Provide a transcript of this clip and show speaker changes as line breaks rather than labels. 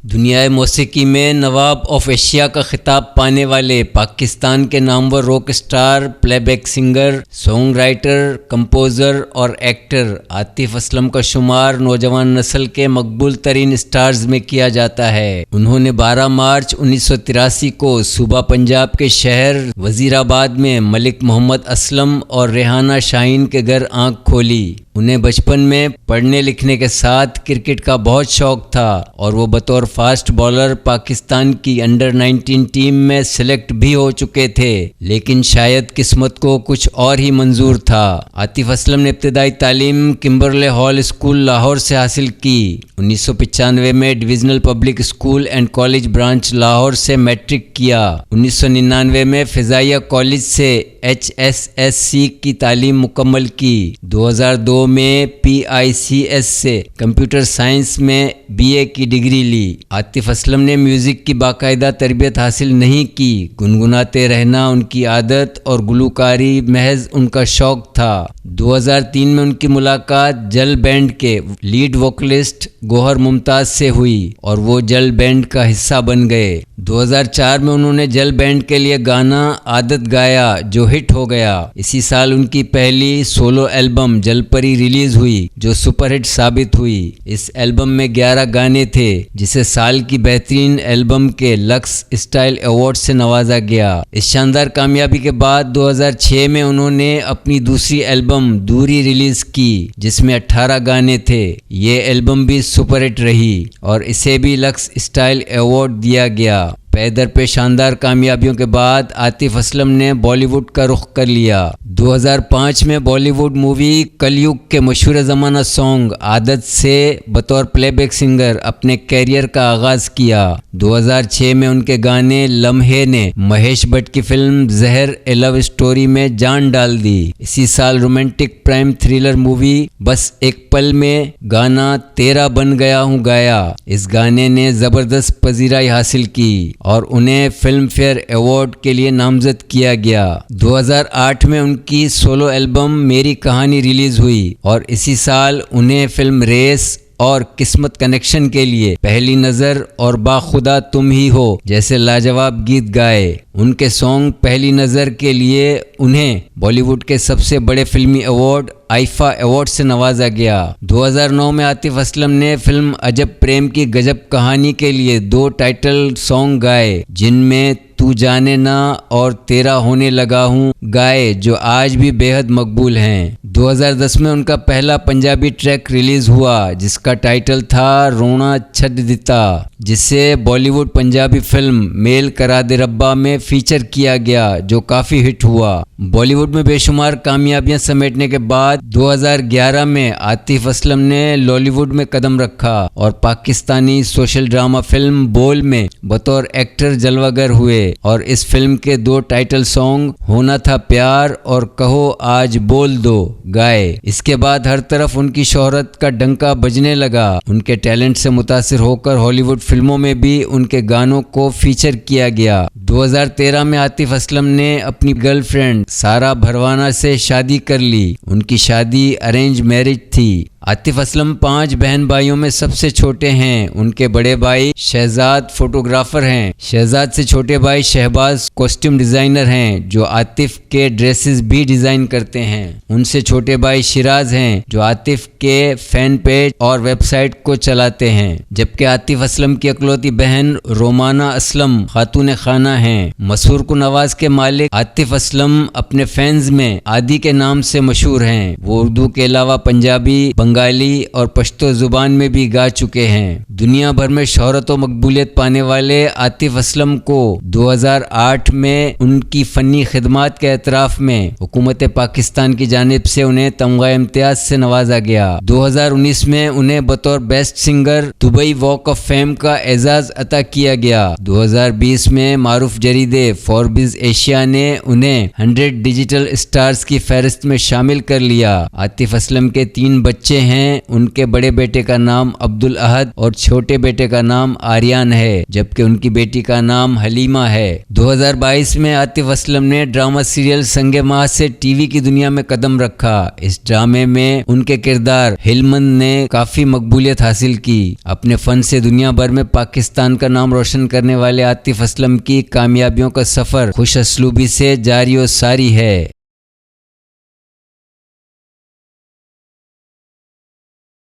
दुनियाए मौसीकी में नवाब of Asia का खिताब पाने वाले पाकिस्तान के Namvar rock star, playback singer, song writer, composer और एक्टर आतिफ असलम का शुमार नौजवान नस्ल के मकबूल तरीन स्टार्स में किया जाता है। उन्होंने 12 मार्च 1983 को सूबा पंजाब के शहर वजीराबाद में मलिक मोहम्मद असलम और रेहाना शाहीन के घर आंख खोली। उन्हें बचपन में पढ़ने लिखने के साथ क्रिकेट का बहुत शौक था और वो बतौर फास्ट बॉलर पाकिस्तान की अंडर 19 टीम में सिलेक्ट भी हो चुके थे, लेकिन शायद किस्मत को कुछ और ही मंजूर था। आतिफ असलम ने इब्तदाई तालीम किम्बरले हॉल स्कूल लाहौर से हासिल की। 1995 में divisional public school and college branch Lahore से मैट्रिक किया। 1999 में फिजाइया कॉलेज से HSSC की तालीम मुकम्मल की। 2002 में PICS से कंप्यूटर साइंस में BA की डिग्री ली। आतिफ असलम ने म्यूज़िक की बाकायदा तरबियत हासिल नहीं की। गुनगुनाते रहना उनकी आदत और गुलकारी महज उनका शौक था। 2003 में उनकी मुलाकात जल बैंड के लीड वोकलिस्ट गौहर मुमताज़ से हुई और वो जल बैंड का हिस्सा बन गए। 2004 में उन्होंने जल बैंड के लिए गाना आदत गाया जो हिट हो गया। इसी साल उनकी पहली सोलो एल्बम जलपरी रिलीज हुई जो सुपरहिट साबित हुई। इस एल्बम में 11 गाने थे जिसे साल की बेहतरीन एल्बम के लक्स स्टाइल अवार्ड से नवाजा गया। इस शानदार कामयाबी के बाद 2006 में उन्होंने अपनी दूसरी एल्बम दूरी रिलीज की जिसमें 18 गाने थे। ये एल्बम भी सुपरहिट रही और इसे भी लक्स स्टाइल अवार्ड दिया गया। पैदर पे शानदार कामयाबियों के बाद आतिफ असलम ने बॉलीवुड का रुख कर लिया। 2005 में बॉलीवुड मूवी कलयुग के मशहूर ज़माना सॉन्ग आदत से बतौर प्लेबैक सिंगर अपने कैरियर का आगाज किया। 2006 में उनके गाने लम्हे ने महेश भट्ट की फिल्म जहर ए लव स्टोरी में जान डाल दी। इसी साल रोमांटिक प्राइम थ्रिलर मूवी बस एक पल में गाना तेरा बन गया हूँ गाया। इस गाने ने ज़बरदस्त पजीराई हासिल की और उन्हें फिल्म फेयर अवार्ड के लिए नामजद किया गया। 2008 में उनकी सोलो एल्बम मेरी कहानी रिलीज हुई और इसी साल उन्हें फिल्म रेस और किस्मत कनेक्शन के लिए पहली नज़र और बाखुदा तुम ही हो जैसे लाजवाब गीत गाए। उनके सॉन्ग पहली नज़र के लिए उन्हें बॉलीवुड के सबसे बड़े फिल्मी अवार्ड आईफा अवार्ड से नवाजा गया। 2009 में आतिफ असलम ने फिल्म अजब प्रेम की गजब कहानी के लिए 2 टाइटल सॉन्ग गाए जिनमें तू जाने ना और तेरा होने लगा हूँ गाए जो आज भी बेहद मकबूल हैं। 2010 में उनका पहला पंजाबी ट्रैक रिलीज हुआ जिसका टाइटल था रोना छड़ दिता, जिसे बॉलीवुड पंजाबी फिल्म मेल करा दे रब्बा में फीचर किया गया जो काफ़ी हिट हुआ। बॉलीवुड में बेशुमार कामयाबियां समेटने के बाद 2011 में आतिफ असलम ने लॉलीवुड में कदम रखा और पाकिस्तानी सोशल ड्रामा फिल्म बोल में बतौर एक्टर जलवागर हुए और इस फिल्म के 2 टाइटल सॉन्ग होना था प्यार और कहो आज बोल दो गाए। इसके बाद हर तरफ उनकी शोहरत का डंका बजने लगा। उनके टैलेंट से मुतासिर होकर हॉलीवुड फिल्मों में भी उनके गानों को फीचर किया गया। 2013 में आतिफ असलम ने अपनी गर्लफ्रेंड सारा भरवाना से शादी कर ली। उनकी शादी अरेंज मैरिज थी। आतिफ असलम 5 बहन भाइयों में सबसे छोटे हैं। उनके बड़े भाई शहजाद फोटोग्राफर हैं। शहजाद से छोटे भाई शहबाज कॉस्ट्यूम डिज़ाइनर हैं जो आतिफ के ड्रेसेस भी डिज़ाइन करते हैं। उनसे छोटे भाई शिराज हैं जो आतिफ के फैन पेज और वेबसाइट को चलाते हैं। जबकि आतिफ असलम की इकलौती बहन रोमाना असलम खातून खाना हैं। मसूर को नवाज के मालिक आतिफ असलम अपने फैंस में आदि के नाम से मशहूर हैं। वो उर्दू के अलावा पंजाबी, बंगाली और पश्तो जुबान में भी गा चुके हैं। दुनिया भर में शोहरत और मकबूलियत पाने वाले आतिफ असलम को 2008 में उनकी फ़नी खिदमात के एतराफ़ में हुकूमत पाकिस्तान की जानिब से उन्हें तमगा इम्तियाज से नवाजा गया। 2019 में उन्हें बतौर best singer Dubai walk of fame का एजाज़ अता किया गया। 2020 में मारूफ जरीदे फॉर्ब्स एशिया ने उन्हें 100 डिजिटल स्टार्स की फहरिस्त में शामिल कर लिया। आतिफ असलम के 3 बच्चे हैं। उनके बड़े बेटे का नाम अब्दुल अहद और छोटे बेटे का नाम आर्यन है, जबकि उनकी बेटी का नाम हलीमा है। 2022 में आतिफ असलम ने ड्रामा सीरियल संगे माह से टीवी की दुनिया में कदम रखा। इस ड्रामे में उनके किरदार हिलमंद ने काफी मकबूलियत हासिल की। अपने फन से दुनिया भर में पाकिस्तान का नाम रोशन करने वाले आतिफ असलम की कामयाबियों का सफर खुश असलूबी से जारी और सारी है।